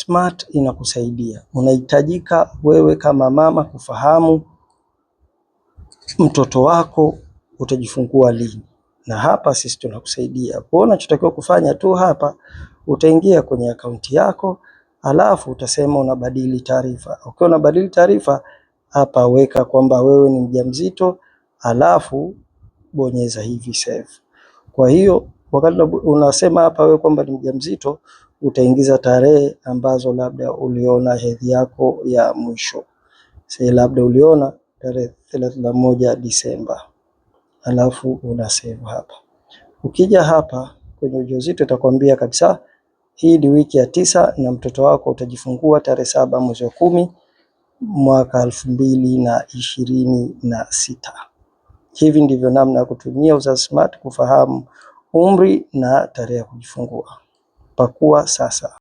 Smart inakusaidia. Unahitajika wewe kama mama kufahamu mtoto wako utajifungua lini, na hapa sisi tunakusaidia. Kwa unachotakiwa kufanya tu hapa, utaingia kwenye akaunti yako, alafu utasema unabadili taarifa. Ukiwa unabadili taarifa hapa, weka kwamba wewe ni mjamzito, alafu bonyeza hivi save. Kwa hiyo wakati unasema hapa wewe kwamba ni mjamzito, utaingiza tarehe ambazo labda uliona hedhi yako ya mwisho. Sasa labda uliona tarehe 31 Disemba, alafu una save hapa. Ukija hapa kwenye ujauzito itakwambia kabisa hii ni wiki ya 9 na mtoto wako utajifungua tarehe 7 mwezi wa 10 mwaka 2026. Hivi ndivyo namna ya kutumia Uzazi Smart kufahamu umri na tarehe ya kujifungua. Pakua sasa.